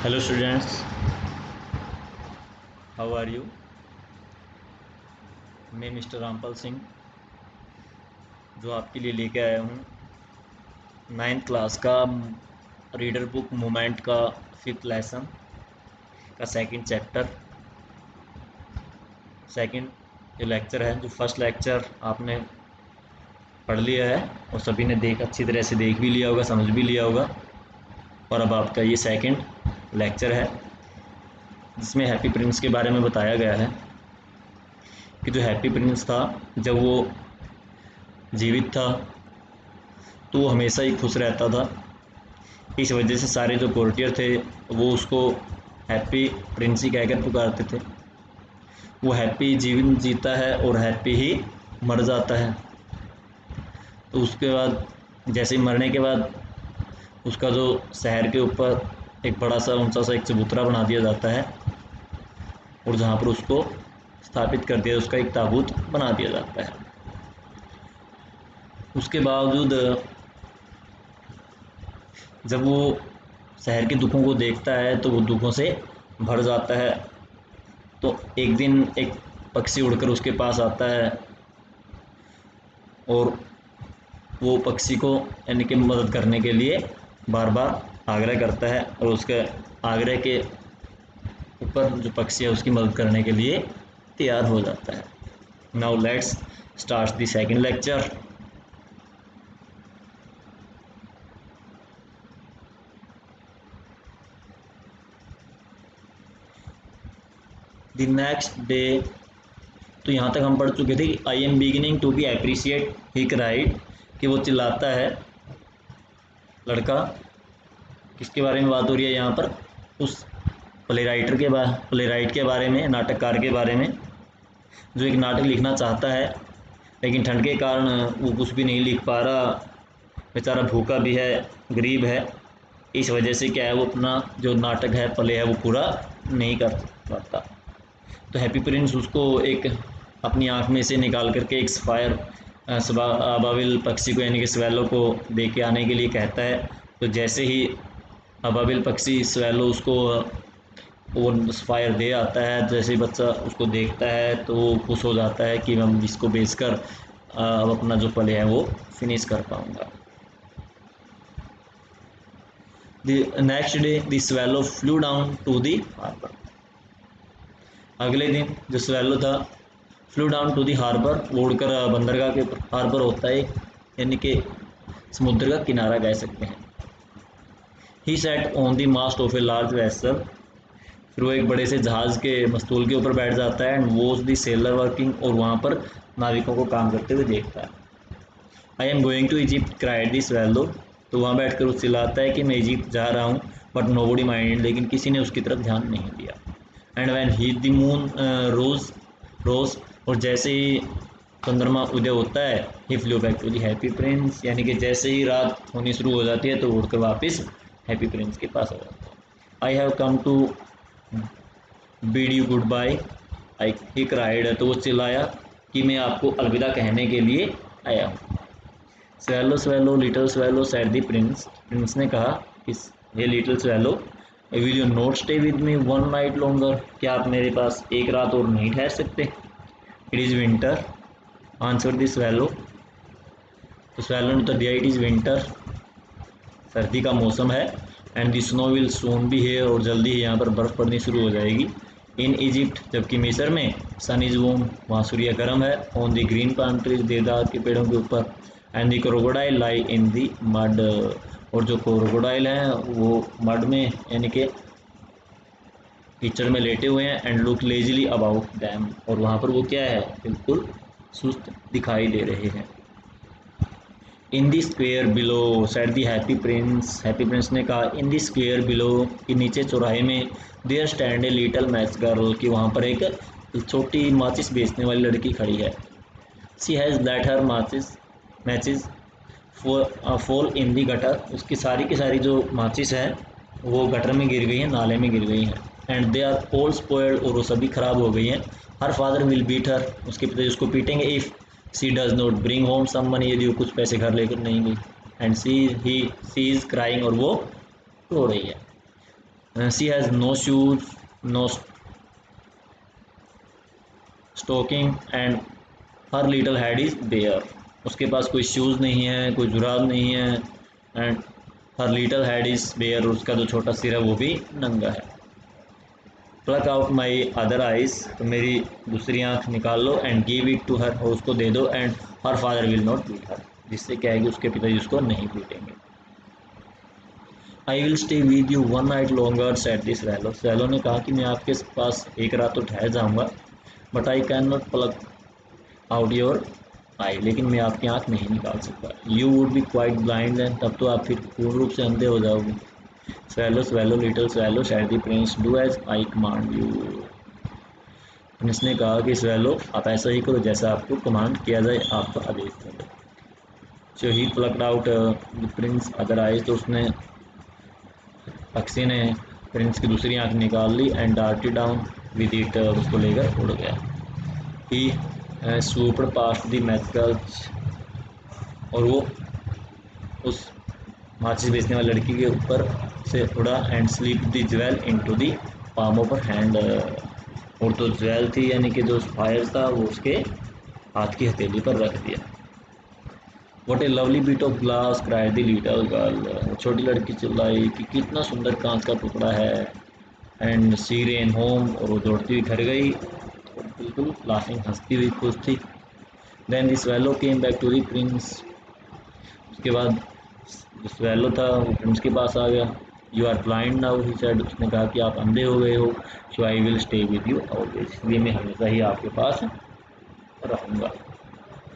Hello students, how are you. मैं mister Rampal Singh जो आपके लिए लेके आया हूँ 9th क्लास का रीडर बुक मोमेंट का 5th लेसन का सेकंड चैप्टर। सेकंड जो लेक्चर है, जो फर्स्ट लेक्चर आपने पढ़ लिया है और सभी ने अच्छी तरह से देख भी लिया होगा, समझ भी लिया होगा। और अब आपका ये सेकंड लेक्चर है जिसमें हैप्पी प्रिंस के बारे में बताया गया है कि जो हैप्पी प्रिंस था, जब वो जीवित था तो वो हमेशा ही खुश रहता था। इस वजह से सारे जो कोर्टियर थे वो उसको हैप्पी प्रिंस ही कहकर पुकारते थे। वो हैप्पी जीवन जीता है और हैप्पी ही मर जाता है। तो उसके बाद जैसे ही मरने के बाद उसका जो शहर के ऊपर एक बड़ा सा ऊंचा सा एक चबूतरा बना दिया जाता है और जहाँ पर उसको स्थापित कर दिया, उसका एक ताबूत बना दिया जाता है। उसके बावजूद जब वो शहर के दुखों को देखता है तो वो दुखों से भर जाता है। तो एक दिन एक पक्षी उड़कर उसके पास आता है और वो पक्षी को यानी कि मदद करने के लिए बार बार आग्रह करता है और उसके आग्रह के ऊपर जो पक्षी है उसकी मदद करने के लिए तैयार हो जाता है। Now let's start the second lecture. The next day, तो यहाँ तक हम पढ़ चुके थे कि I am beginning to be appreciate he cried, कि वो चिल्लाता है। लड़का किसके बारे में बात हो रही है यहाँ पर? उस प्ले राइट के बारे में, नाटककार के बारे में, जो एक नाटक लिखना चाहता है लेकिन ठंड के कारण वो कुछ भी नहीं लिख पा रहा। बेचारा भूखा भी है, गरीब है। इस वजह से क्या है, वो अपना जो नाटक है, प्ले है, वो पूरा नहीं कर पाता। तो हैप्पी प्रिंस उसको एक अपनी आँख में से निकाल करके एक सफ़ायर अबाबिल पक्षी को यानी कि स्वेलो को दे के आने के लिए कहता है। तो जैसे ही अबाबिल पक्षी स्वेलो उसको वो सफ़ायर दे आता है, जैसे ही बच्चा उसको देखता है तो वो खुश हो जाता है कि मैं इसको बेचकर अब अपना जो प्ले है वो फिनिश कर पाऊँगा। The next day the swallow flew down to the harbour. अगले दिन जो स्वेलो था flew down to the harbour, वो उड़कर बंदरगाह के ऊपर, हार्बर होता है यानी कि समुद्र का किनारा कह सकते हैं। He sat on the mast of a large vessel, फिर वो एक बड़े से जहाज़ के मस्तूल के ऊपर बैठ जाता है and watch the seller working, और वहाँ पर नाविकों को काम करते हुए देखता है। I am going to Egypt cried the swallow, तो वहाँ बैठ कर वो चिल्लाता है कि मैं इजिप्ट जा रहा हूँ, बट नो बॉडी माइंडेड, लेकिन किसी ने उसकी तरफ ध्यान नहीं दिया। And when he the moon rose, और जैसे ही चंद्रमा उदय होता है, he flew back to the happy prince, यानी कि जैसे ही रात होनी शुरू हो जाती है तो उड़कर वापस हैप्पी प्रिंस के पास आ जाता है। I have come to bid you goodbye, I he cried, तो वो चिल्लाया कि मैं आपको अलविदा कहने के लिए आया हूँ। Swallow swallow little swallow said the prince, prince ने कहा कि ये little swallow, will you not stay with me one night longer, क्या आप मेरे पास एक रात और नहीं ठहर सकते? It is winter answer the swallow, तो स्वेलो ने तो दिया इट इज़ विंटर, सर्दी का मौसम है। And the snow will soon be here, और जल्दी ही यहाँ पर बर्फ़ पड़नी शुरू हो जाएगी। इन इजिप्ट, जबकि मिस्र में सन इज़ वॉर्म, वहाँ सूर्य गर्म है। On the green palm trees, देवदार के पेड़ों के ऊपर। And the crocodile lie in the mud, और जो क्रोकोडाइल हैं वो मड में यानी कि कीचड़ में लेटे हुए हैं। एंड लुक लेजिली अबाउट दैम, और वहाँ पर वो क्या है, बिल्कुल सुस्त दिखाई दे रहे हैं। इन दी स्क्वेयर बिलो सेड दी हैप्पी प्रिंस, हैप्पी प्रिंस ने कहा इन दी स्क्वेयर बिलो, कि नीचे चौराहे में, there stand a little match girl, कि वहाँ पर एक छोटी माचिस बेचने वाली लड़की खड़ी है। She has let her matches fall in the gutter, उसकी सारी की सारी जो माचिस है वो गटर में गिर गई हैं, नाले में गिर गई हैं। And they are all spoiled, और वो सभी खराब हो गई हैं। Her father will beat her, उसके पिता उसको पीटेंगे। If she does not bring home some money, यदि वो कुछ पैसे घर लेकर नहीं गई। एंड सी इज़ क्राइंग, और वो रो रही है। She has no shoes, no stocking and her little head is bare. उसके पास कोई शूज़ नहीं है, कोई जुराब नहीं है, and her little head is bare, उसका जो छोटा सिर है वो भी नंगा है। Pluck out my other eyes, तो मेरी दूसरी आँख निकाल लो, and give it to her, और उसको दे दो, and her father will not beat her, जिससे क्या है कि उसके पिताजी उसको नहीं पीटेंगे। I will stay with you one night longer said this swallow, swallow ने कहा कि मैं आपके पास एक रात तो ठहर जाऊँगा, but I can not pluck out your eye, लेकिन मैं आपकी आँख नहीं निकाल सकता। You would be quite blind then, तब तो आप फिर पूर्ण रूप से अंधे हो जाओगे। Swallow swallow little swallow said the prince, do as I command you. Prince ने कहा कि स्वैलो आप ऐसा ही करो जैसा आपको कमांड किया जाए, आपका आदेश करो। So he plucked out the prince other eyes, तो उसने पक्षी ने प्रिंस की दूसरी आंख निकाल ली, and darted down with it, उसको लेकर उड़ गया। He swooped past the magical, और वो उस माचिस बेचने वाली लड़की के ऊपर से उड़ा, and sleep the jewel into the palm of hand, और तो ज्वेल थी यानी कि जो फायर था वो उसके हाथ की हथेली पर रख दिया। What a lovely bit of glass cried the little girl, छोटी लड़की चिल्लाई कि कितना सुंदर कांच का टुकड़ा है। एंड शी रेन होम, और वो दौड़ती हुई घर गई, और बिल्कुल लाफिंग हंसती हुई खुश थी। Then the swallow came back to the prince, उसके बाद जो स्वैलो था वो प्रिंस के पास आ गया। You are blind now he said, उसने कहा कि आप अंधे हो गए हो। So I will stay with you always, इसलिए मैं हमेशा ही आपके पास रहूँगा।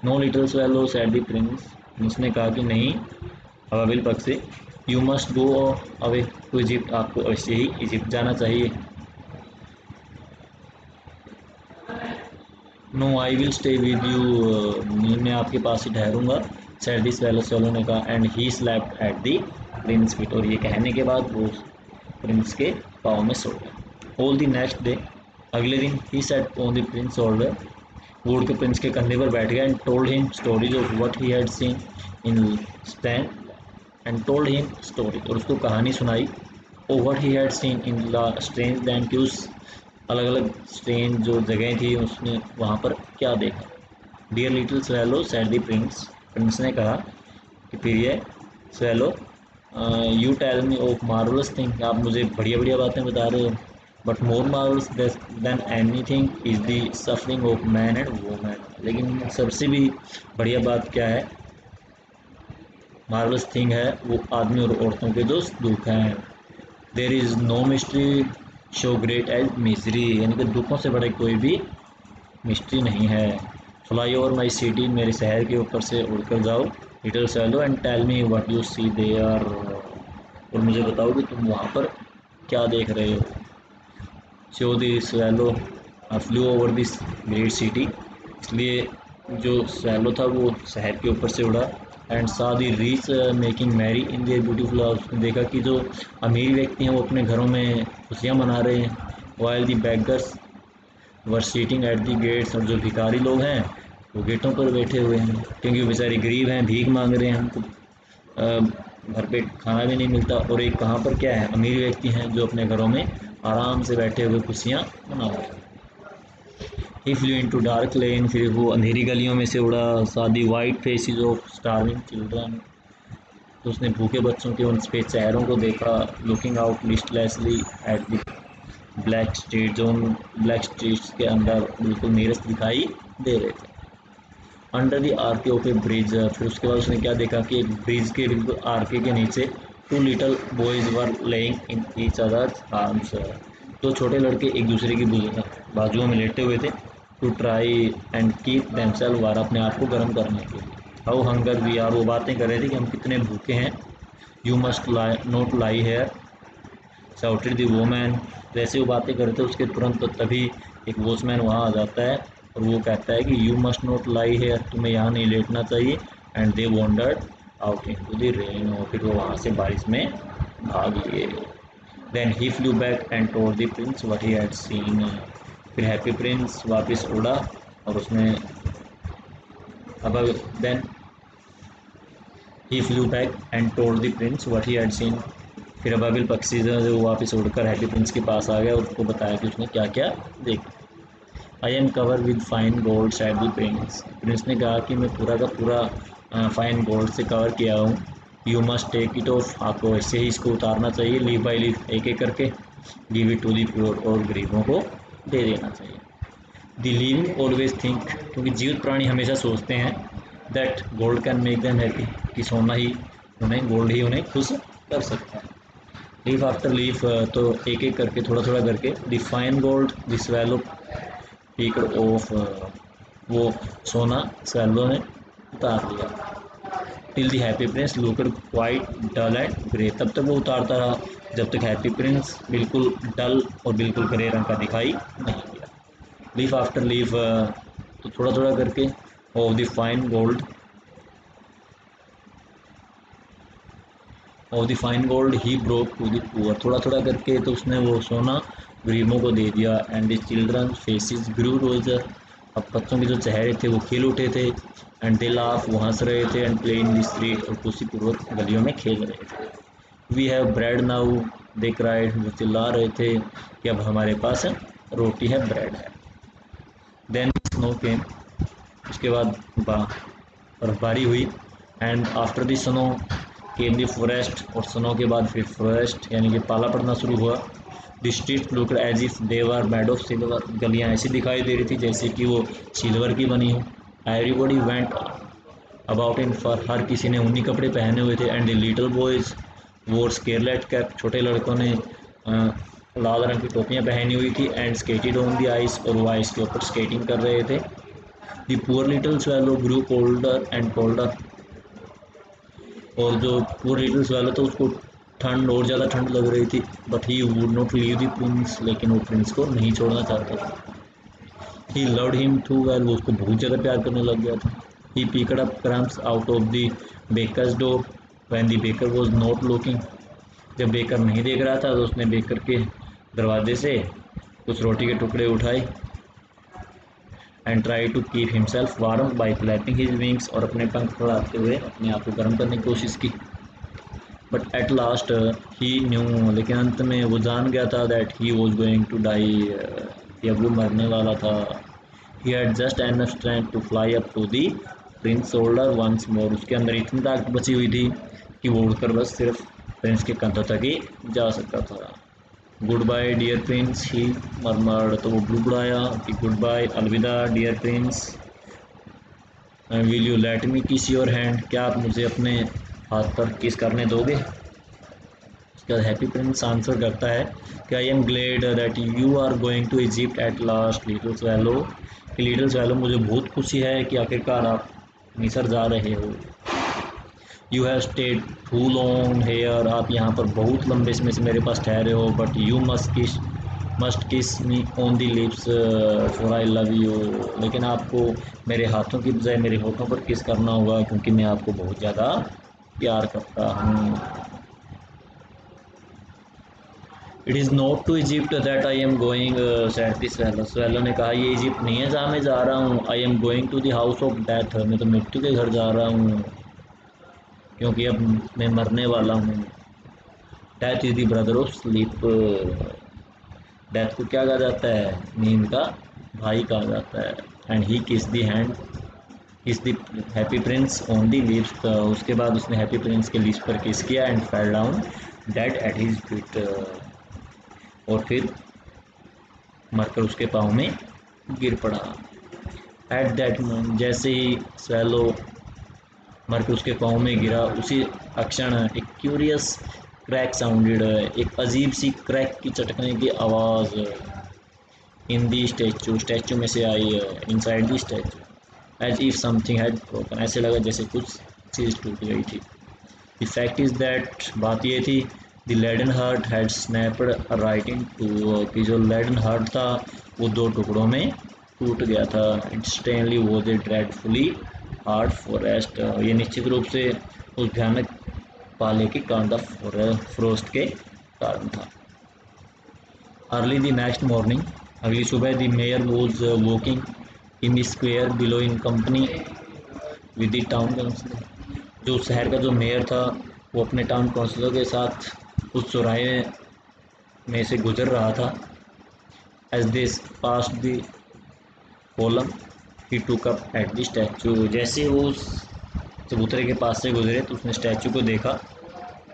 No little swallow said the prince, prince ने कहा कि नहीं अबाबिल पक्षी, you must go away to Egypt, आपको अवश्य ही इजिप्ट जाना चाहिए। No I will stay with you, मैं आपके पास ही ठहरूंगा, सेड दिस स्वैलो, स्वैलो ने कहा। And he slapped at the Prince feet, और ये कहने के बाद वो प्रिंस के पाँव में सो गया। ऑल द नेक्स्ट डे, अगले दिन, he sat on the prince shoulder, वो उड़ के प्रिंस के कंधे पर बैठ गया, and told him stories of what he had seen in stand, and told him story, और उसको कहानी सुनाई। Oh what he had seen in strange land, की उस अलग अलग स्ट्रेंज जो जगह थी उसने वहाँ पर क्या देखा। Dear little swallow said the prince, prince ने कहा कि प्रिय swallow, you tell me of marvellous thing, आप मुझे बढ़िया बढ़िया बातें बता रहे हो, but more marvellous than anything is the suffering of man and women, लेकिन सबसे भी बढ़िया बात क्या है, मार्वलस थिंग है, वो आदमी और औरतों के जो दुख हैं। There is no mystery so great as misery, यानी कि दुखों से बड़े कोई भी मिस्ट्री नहीं है। फ्लाई ओवर माई सिटी, मेरे शहर के ऊपर से उड़कर जाओ little swallow, and tell me what you see there, और मुझे बताओ कि तुम वहाँ पर क्या देख रहे हो। So the swallow flu over this great city, इसलिए जो स्वैलो था वो शहर के ऊपर से उड़ा। And saw the rich making merry in their beautiful house, उसने देखा कि जो अमीर व्यक्ति हैं वो अपने घरों में खुशियाँ मना रहे हैं। While the beggars were sitting at the gates, और जो भिखारी लोग हैं वो गेटों पर बैठे हुए हैं, क्योंकि वो बेचारे गरीब हैं, भीख मांग रहे हैं, उनको घर पे खाना भी नहीं मिलता। और एक कहाँ पर क्या है, अमीर व्यक्ति हैं जो अपने घरों में आराम से बैठे हुए खुशियाँ मना रहे हैं। ही फ्लू इन टू डार्क लेन, फिर वो अंधेरी गलियों में से उड़ा। सादी white faces of starving children, तो उसने भूखे बच्चों के उन सफ़ेद चेहरों को देखा। Looking out listlessly at the black street, जो उन ब्लैक स्ट्रीट्स के अंदर बिल्कुल नीरस दिखाई दे रहे थे। Under the arch of a bridge, फिर उसके बाद उसने क्या देखा कि एक ब्रिज के बिल्कुल आर्के के नीचे two little boys were lying in each other's arms, दो छोटे लड़के एक दूसरे की बाजुओं में लेटे हुए थे। To try and keep themselves warm, अपने आप को गर्म करने के लिए। हाउ हंगर वी आर, वो बातें कर रहे थे कि हम कितने भूखे हैं। You must lie not lie here shouted the woman, जैसे वो बातें करते उसके तुरंत तभी एक वॉचमैन वहाँ आ जाता है, और वो कहता है कि you must not lie here, तुम्हें यहाँ नहीं लेटना चाहिए। And they wandered out into the rain, और फिर वो वहाँ से बारिश में भाग लिए। Then he flew back and told the prince what he had seen, फिर हैप्पी प्रिंस वापस उड़ा, और उसने अब then he flew back and told the prince what he had seen, फिर अबाबिल पक्षी जो वो वापस उड़कर हैप्पी प्रिंस के पास आ गया और उसको बताया कि उसने क्या क्या देखा। I am cover with fine gold sad the prince. Prince ने कहा कि मैं पूरा का पूरा फाइन गोल्ड से कवर किया हूँ। You must take it off, आपको ऐसे ही इसको उतारना चाहिए, लीव बाई लीव, एक एक करके। Give it to the poor, और गरीबों को दे देना चाहिए। द लिविंग ऑलवेज थिंक, क्योंकि जीवित प्राणी हमेशा सोचते हैं that gold can make them happy, कि सोना ही उन्हें, गोल्ड ही उन्हें खुश कर सकता है। लीफ आफ्टर लीफ, तो एक एक करके, थोड़ा थोड़ा करके, the fine gold the swallow picked off, वो सोना स्वेलो ने उतार लिया। Till the happy prince looked quite dull and grey, तब तक वो उतारता रहा जब तक हैप्पी प्रिंस बिल्कुल डल और बिल्कुल ग्रे रंग का दिखाई नहीं दिया। लीफ आफ्टर लीफ, तो थोड़ा थोड़ा करके, of the fine gold, of the fine gold he brought to the poor, थोड़ा थोड़ा करके तो उसने वो सोना गरीबों को दे दिया। And the children faces grew rosier, अब बच्चों के जो चेहरे थे वो खिल उठे थे। एंड दे लाफ, वो हंस रहे थे। And play in the street, और खुशीपूर्वक गलियों में खेल रहे थे। We have bread now, they cried, वो चिल्ला रहे थे कि अब हमारे पास रोटी है, ब्रेड है। देन स्नो केम, उसके बाद बर्फबारी हुई। And after the snow came the forest, और स्नो के बाद फिर फॉरेस्ट, यानी कि पाला पड़ना शुरू हुआ। The street looked as if they were made of silver, गलियाँ ऐसी दिखाई दे रही थी जैसे कि वो सिल्वर की बनी हो। एवरीबॉडी वेंट अबाउट इन फर, हर किसी ने ऊनी कपड़े पहने हुए थे। एंड द लिटिल बॉयज़ वोर स्केरलेट कैप, छोटे लड़कों ने लाल रंग की टोपियाँ पहनी हुई थी। And skated on the ice, और वो आइस के ऊपर स्केटिंग कर रहे थे। The poor little swallow grew colder and colder, और जो पुअर लिटिल स्वेलो था उसको ठंड, और ज़्यादा ठंड लग रही थी। But he would not leave the prince, लेकिन वो प्रिंस को नहीं छोड़ना चाहता था। He loved him too well, वो उसको बहुत ज़्यादा प्यार करने लग गया था। He picked up crumbs out of the baker's door when the baker was not looking, जब बेकर नहीं देख रहा था तो उसने बेकर के दरवाजे से कुछ रोटी के टुकड़े उठाए। And try to keep himself warm by flapping his wings, और अपने पंख फैलाते हुए अपने आप को गर्म करने की कोशिश की। But at last he knew, लेकिन अंत में वो जान गया था that he was going to die, कि अब वो मरने वाला था। He had just enough strength to fly up to the prince shoulder once more, उसके अंदर इतनी ताकत बची हुई थी कि वो उड़कर बस सिर्फ प्रिंस के कंधों तक ही जा सकता था। Goodbye dear prince, he murmured, तो वो बुड़बुड़ाया कि गुड बाय, अलविदा dear prince. Will you let me kiss your hand, क्या आप मुझे अपने हाथ पर किस करने दोगे। उसके बाद हैप्पी प्रिंस आंसर करता है कि I am glad that you are going to Egypt at last little swallow, कि लिटिल स्वेलो मुझे बहुत खुशी है कि आखिरकार आप मिस्र जा रहे हो। You have stayed too long here, आप यहाँ पर बहुत लंबे समय से मेरे पास ठहरे हो। बट यू मस्ट किस me on the lips for I love you, लेकिन आपको मेरे हाथों की बजाय मेरे होठों पर किस करना होगा, क्योंकि मैं आपको बहुत ज़्यादा प्यार करता हूँ। It is not to Egypt that I am going, said the swallow, swallow ने कहा ये इजिप्ट नहीं है जहाँ मैं जा रहा हूँ। I am going to the house of death, मैं तो मृत्यु के घर जा रहा हूँ, क्योंकि अब मैं मरने वाला हूँ। Death is the brother of sleep, death को क्या कहा जाता है, नींद का भाई कहा जाता है। एंड ही किस the hand kiss the happy prince on the lips, उसके बाद उसने हैप्पी प्रिंस के लिप्स पर किस किया। And fell down dead eight his feet, और फिर मरकर उसके पाँव में गिर पड़ा। एट दैट मोमेंट, जैसे ही स्वेलो मरकर उसके पाँव में गिरा, उसी अक्षण एक क्यूरियस क्रैक साउंडेड, एक अजीब सी क्रैक की चटकने की आवाज़ इन दी स्टैचू में से आई, inside the statue. As if something had broken, ऐसे लगा जैसे कुछ चीज़ टूट गई थी। द फैक्ट इज़ दैट, बात ये थी, the leaden heart had snapped right in two, कि जो लेडन हार्ट था वो दो टुकड़ों में टूट गया था। Instantly was a dreadfully hard forest, ये निश्चित रूप से उस भयानक पाले के कांदा फ्रोस्ट के कारण था। अर्ली द नेक्स्ट मॉर्निंग, अगली सुबह, the mayor was walking in the square below in company with the town councillor, जो शहर का जो मेयर था वो अपने टाउन काउंसिलर के साथ उस चौराहे में से गुजर रहा था। As this pass the column he took up at the statue. जैसे वो उस चबूतरे के पास से गुजरे तो उसने स्टैचू को देखा।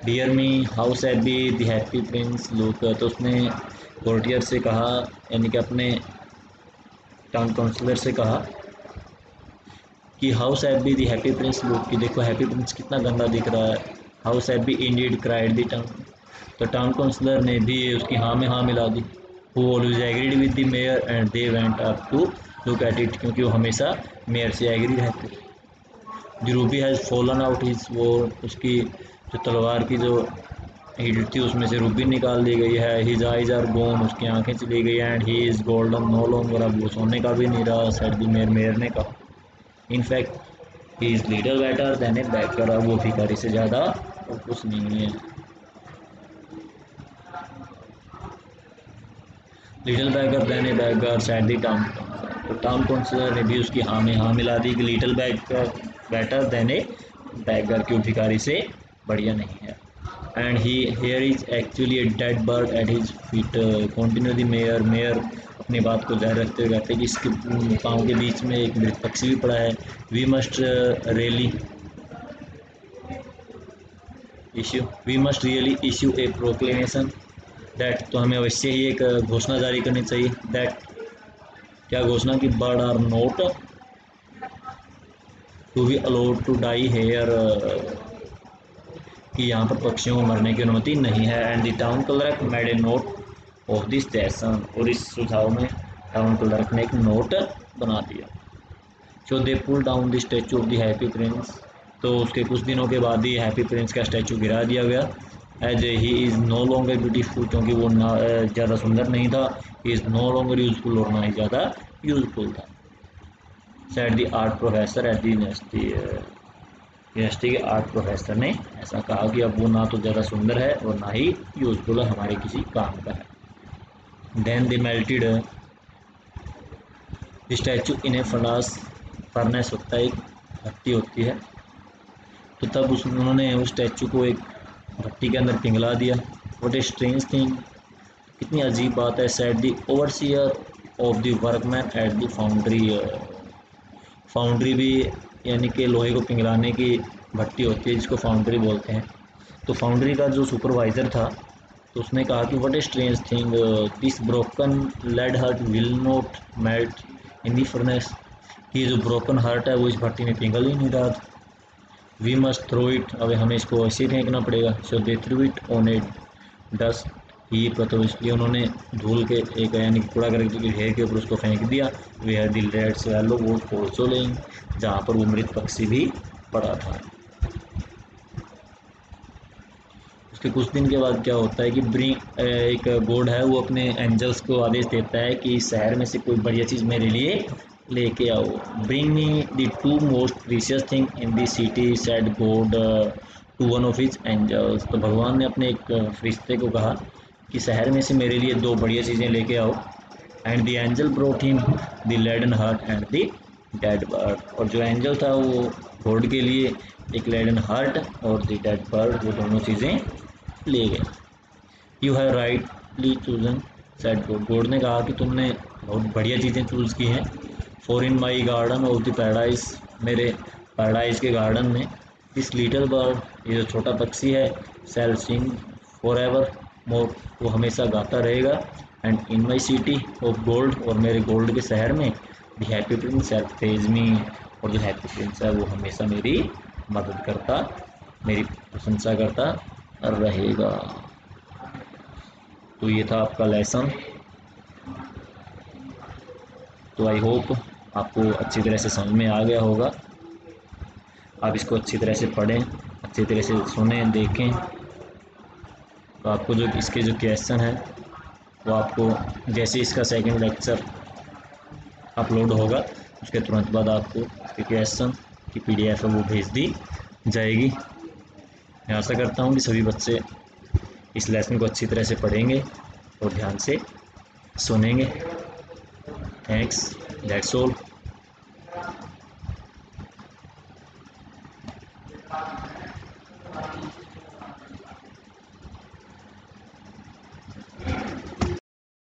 Dear me how happy the happy prince look. तो उसने कोर्टियर से कहा, यानी कि अपने टाउन काउंसलर से कहा कि how shabby the happy prince look, कि देखो हैप्पी प्रिंस कितना गंदा दिख रहा है। How shabby indeed cried the town. तो टाउन काउंसलर ने भी उसकी हाँ में हाँ मिला दी। वो always agreed with the mayor and they went up to look at it, क्योंकि वो हमेशा मेयर से एग्री रहते। The ruby has fallen out his, वो उसकी जो तलवार की जो हिट थी उसमें से रूबी निकाल दी गई है। हिज आइज आर गोन, उसकी आंखें चली गई। And he is golden no longer, अब वो सोने का भी नहीं रहा। सेड द मेयर, मेयर ने कहा। In fact he is little better than a beggar, अब वो भिखारी से ज़्यादा और कुछ नहीं है। Little beggar than a beggar said the town. तो टाउन काउंसलर ने भी उसकी हाँ में हाँ मिला दी कि little beggar better than a beggar, क्यों भिखारी से बढ़िया नहीं है। And he here is actually a dead bird at his feet, continue the mayor. Mayor अपनी बात को जारी रखते हुए कहते हैं कि इसके पाँव के बीच में एक मृत पक्षी भी पड़ा है। We must really issue a proclamation that, तो हमें अवश्य ही एक घोषणा जारी करनी चाहिए। दैट, क्या घोषणा, की bird are not to be allowed to die here, कि यहाँ पर पक्षियों को मरने की अनुमति नहीं है। And the town clerk made a note of this suggestion, और इस सुझाव में टाउन क्लर्क ने एक नोट बना दिया। So they pull down the statue of the happy prince, तो उसके कुछ दिनों के बाद ही हैप्पी प्रिंस का स्टैचू गिरा दिया गया। As he is no longer beautiful, क्योंकि वो ना ज़्यादा सुंदर नहीं था। He is no longer useful, और ना ही ज़्यादा यूजफुल था। Said the art professor at the university के आर्ट प्रोफेसर ने ऐसा कहा कि अब वो ना तो ज़्यादा सुंदर है और ना ही यूजफुल है, हमारे किसी काम का है। Then they melted statue in a furnace होता है, एक भट्टी होती है। तो तब उन्होंने उस स्टैचू को एक भट्टी के अंदर पिघला दिया। व्हाट ए स्ट्रेंज थिंग, कितनी अजीब बात है। Said the overseer of the workman at the foundry. Foundry भी यानी कि लोहे को पिघलाने की भट्टी होती है जिसको फाउंड्री बोलते हैं। तो फाउंड्री का जो सुपरवाइज़र था तो उसने कहा कि what a strange thing, this broken lead heart will not melt in the furnace, कि जो ब्रोकन हार्ट है वो इस भट्टी में पिघल ही नहीं रहा था। वी मस्ट थ्रो इट, अब हमें इसको ऐसे ही फेंकना पड़ेगा। So they threw it on a dust heap, तो इसलिए उन्होंने धूल के एक यानी कि कूड़ा करकट के ढेर के ऊपर उसको फेंक दिया। वे आर द रेड स्वैलो वो ऑल्सो लेइंग, जहाँ पर वो मृत पक्षी भी पड़ा था। उसके कुछ दिन के बाद क्या होता है कि एक गॉड है वो अपने एंजल्स को आदेश देता है कि शहर में से कोई बढ़िया चीज़ मेरे लिए लेके आओ। Bring me the two most precious thing in the city said God to one of his angels. तो भगवान ने अपने एक फरिश्ते को कहा कि शहर में से मेरे लिए दो बढ़िया चीज़ें लेके आओ। And the angel brought him the leaden heart and the dead bird, और जो एंजल था वो गॉड के लिए एक लेडन हार्ट और द डेड बर्ड, वो दोनों चीज़ें ले गए। You have rightly chosen said God, God ने कहा कि तुमने बहुत बढ़िया चीज़ें चूज़ की हैं। For in my garden of the paradise, मेरे पैराडाइज के गार्डन में दिस लिटिल बर्ड, ये जो छोटा पक्षी है, shall sing for ever more, वो हमेशा गाता रहेगा। And in my city of gold, और मेरे गोल्ड के शहर में the happy prince shall praise me, और जो हैप्पी प्रिंस है वो हमेशा मेरी मदद करता, मेरी प्रशंसा करता रहेगा। तो ये था आपका लेसन। तो आई होप आपको अच्छी तरह से समझ में आ गया होगा। आप इसको अच्छी तरह से पढ़ें, अच्छी तरह से सुनें, देखें। तो आपको जो इसके जो क्वेश्चन है वो आपको जैसे इसका सेकंड लेक्चर अपलोड होगा उसके तुरंत बाद आपको इसके क्वेश्चन की PDF है वो भेज दी जाएगी। मैं आशा करता हूँ कि सभी बच्चे इस लेसन को अच्छी तरह से पढ़ेंगे और ध्यान से सुनेंगे। Thanks, that's all.